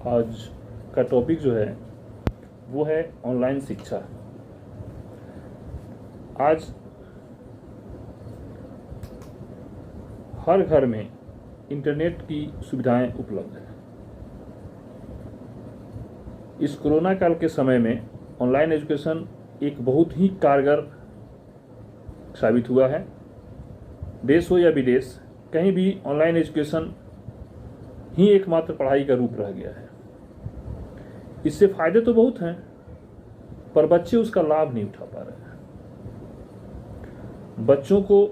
आज का टॉपिक जो है वो है ऑनलाइन शिक्षा। आज हर घर में इंटरनेट की सुविधाएं उपलब्ध हैं। इस कोरोना काल के समय में ऑनलाइन एजुकेशन एक बहुत ही कारगर साबित हुआ है। देश हो या विदेश, कहीं भी ऑनलाइन एजुकेशन ही एकमात्र पढ़ाई का रूप रह गया है। इससे फायदे तो बहुत हैं, पर बच्चे उसका लाभ नहीं उठा पा रहे हैं। बच्चों को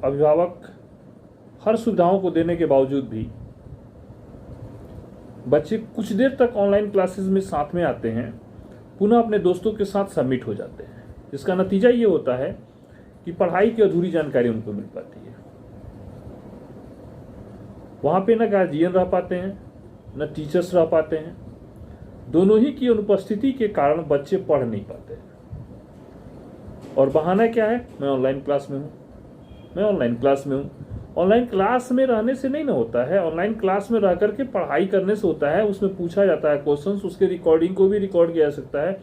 अभिभावक हर सुविधाओं को देने के बावजूद भी बच्चे कुछ देर तक ऑनलाइन क्लासेस में साथ में आते हैं, पुनः अपने दोस्तों के साथ सबमिट हो जाते हैं। इसका नतीजा ये होता है कि पढ़ाई की अधूरी जानकारी उनको मिल पाती है। वहाँ पे न गार्जियन रह पाते हैं, न टीचर्स रह पाते हैं। दोनों ही की अनुपस्थिति के कारण बच्चे पढ़ नहीं पाते हैं। और बहाना क्या है? मैं ऑनलाइन क्लास में हूँ, मैं ऑनलाइन क्लास में हूँ। ऑनलाइन क्लास में रहने से नहीं ना होता है, ऑनलाइन क्लास में रह करके पढ़ाई करने से होता है। उसमें पूछा जाता है क्वेश्चंस, उसके रिकॉर्डिंग को भी रिकॉर्ड किया जा सकता है।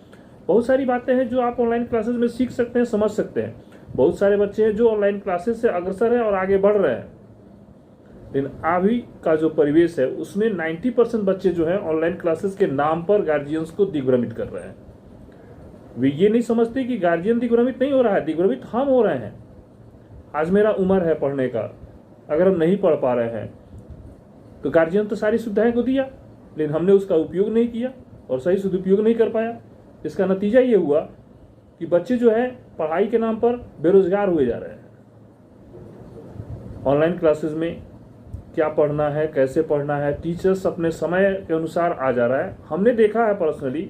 बहुत सारी बातें हैं जो आप ऑनलाइन क्लासेस में सीख सकते हैं, समझ सकते हैं। बहुत सारे बच्चे हैं जो ऑनलाइन क्लासेस से अग्रसर हैं और आगे बढ़ रहे हैं। लेकिन अभी का जो परिवेश है उसमें 90% बच्चे जो हैं ऑनलाइन क्लासेस के नाम पर गार्जियंस को दिग्भ्रमित कर रहे हैं। वे ये नहीं समझते कि गार्जियन दिग्भ्रमित नहीं हो रहा है, दिग्भ्रमित हम हो रहे हैं। आज मेरा उम्र है पढ़ने का, अगर हम नहीं पढ़ पा रहे हैं तो गार्जियन तो सारी सुविधाएं को दिया, लेकिन हमने उसका उपयोग नहीं किया और सही सदुपयोग नहीं कर पाया। इसका नतीजा ये हुआ कि बच्चे जो है पढ़ाई के नाम पर बेरोजगार हुए जा रहे हैं। ऑनलाइन क्लासेस में क्या पढ़ना है, कैसे पढ़ना है, टीचर्स अपने समय के अनुसार आ जा रहा है। हमने देखा है पर्सनली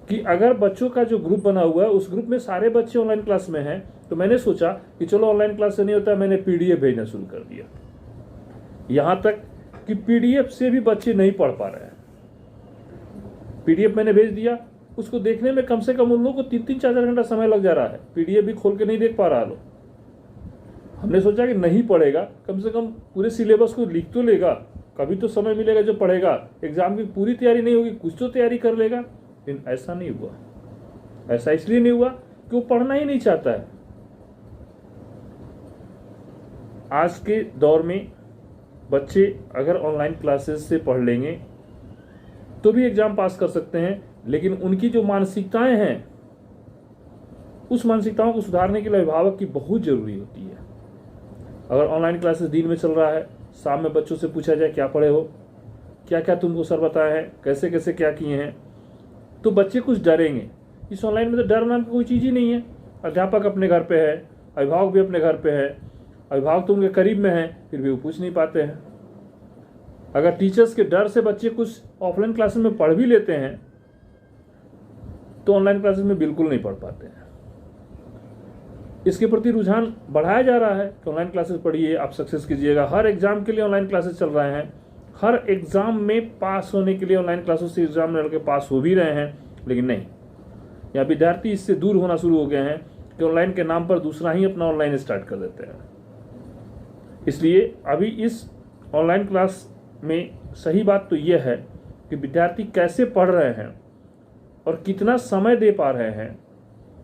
कि अगर बच्चों का जो ग्रुप बना हुआ है उस ग्रुप में सारे बच्चे ऑनलाइन क्लास में हैं, तो मैंने सोचा कि चलो ऑनलाइन क्लास से नहीं होता, मैंने पीडीएफ भेजना शुरू कर दिया। यहां तक कि पीडीएफ से भी बच्चे नहीं पढ़ पा रहे हैं। पीडीएफ मैंने भेज दिया, उसको देखने में कम से कम उन लोगों को 3-3, 4-4 घंटा समय लग जा रहा है। पीडीएफ भी खोल के नहीं देख पा रहा लोग। हमने सोचा कि नहीं पढ़ेगा, कम से कम पूरे सिलेबस को लिख तो लेगा, कभी तो समय मिलेगा जो पढ़ेगा। एग्जाम की पूरी तैयारी नहीं होगी, कुछ तो तैयारी कर लेगा। लेकिन ऐसा नहीं हुआ। ऐसा इसलिए नहीं हुआ कि वो पढ़ना ही नहीं चाहता है। आज के दौर में बच्चे अगर ऑनलाइन क्लासेस से पढ़ लेंगे तो भी एग्जाम पास कर सकते हैं, लेकिन उनकी जो मानसिकताएं हैं उस मानसिकताओं को सुधारने के लिए अभिभावक की बहुत जरूरी होती है। अगर ऑनलाइन क्लासेस दिन में चल रहा है, शाम में बच्चों से पूछा जाए क्या पढ़े हो, क्या क्या तुमको सर बताए हैं, कैसे कैसे क्या किए हैं, तो बच्चे कुछ डरेंगे। इस ऑनलाइन में तो डर नाम की कोई चीज़ ही नहीं है। अध्यापक अपने घर पे है, अभिभावक भी अपने घर पे है, अभिभावक तो उनके करीब में है, फिर भी वो पूछ नहीं पाते हैं। अगर टीचर्स के डर से बच्चे कुछ ऑफलाइन क्लासेस में पढ़ भी लेते हैं तो ऑनलाइन क्लासेस में बिल्कुल नहीं पढ़ पाते हैं। इसके प्रति रुझान बढ़ाया जा रहा है कि ऑनलाइन क्लासेस पढ़िए, आप सक्सेस कीजिएगा। हर एग्जाम के लिए ऑनलाइन क्लासेस चल रहे हैं। हर एग्जाम में पास होने के लिए ऑनलाइन क्लासेस से एग्जाम में लड़के पास हो भी रहे हैं। लेकिन नहीं, यहाँ विद्यार्थी इससे दूर होना शुरू हो गए हैं कि ऑनलाइन के नाम पर दूसरा ही अपना ऑनलाइन स्टार्ट कर देते हैं। इसलिए अभी इस ऑनलाइन क्लास में सही बात तो यह है कि विद्यार्थी कैसे पढ़ रहे हैं और कितना समय दे पा रहे हैं,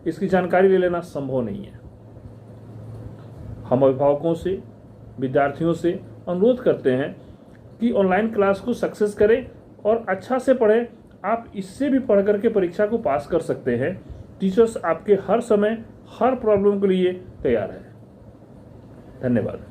इसकी जानकारी ले लेना संभव नहीं है। हम अभिभावकों से, विद्यार्थियों से अनुरोध करते हैं कि ऑनलाइन क्लास को सक्सेस करें और अच्छा से पढ़ें। आप इससे भी पढ़ करके परीक्षा को पास कर सकते हैं। टीचर्स आपके हर समय, हर प्रॉब्लम के लिए तैयार है। धन्यवाद।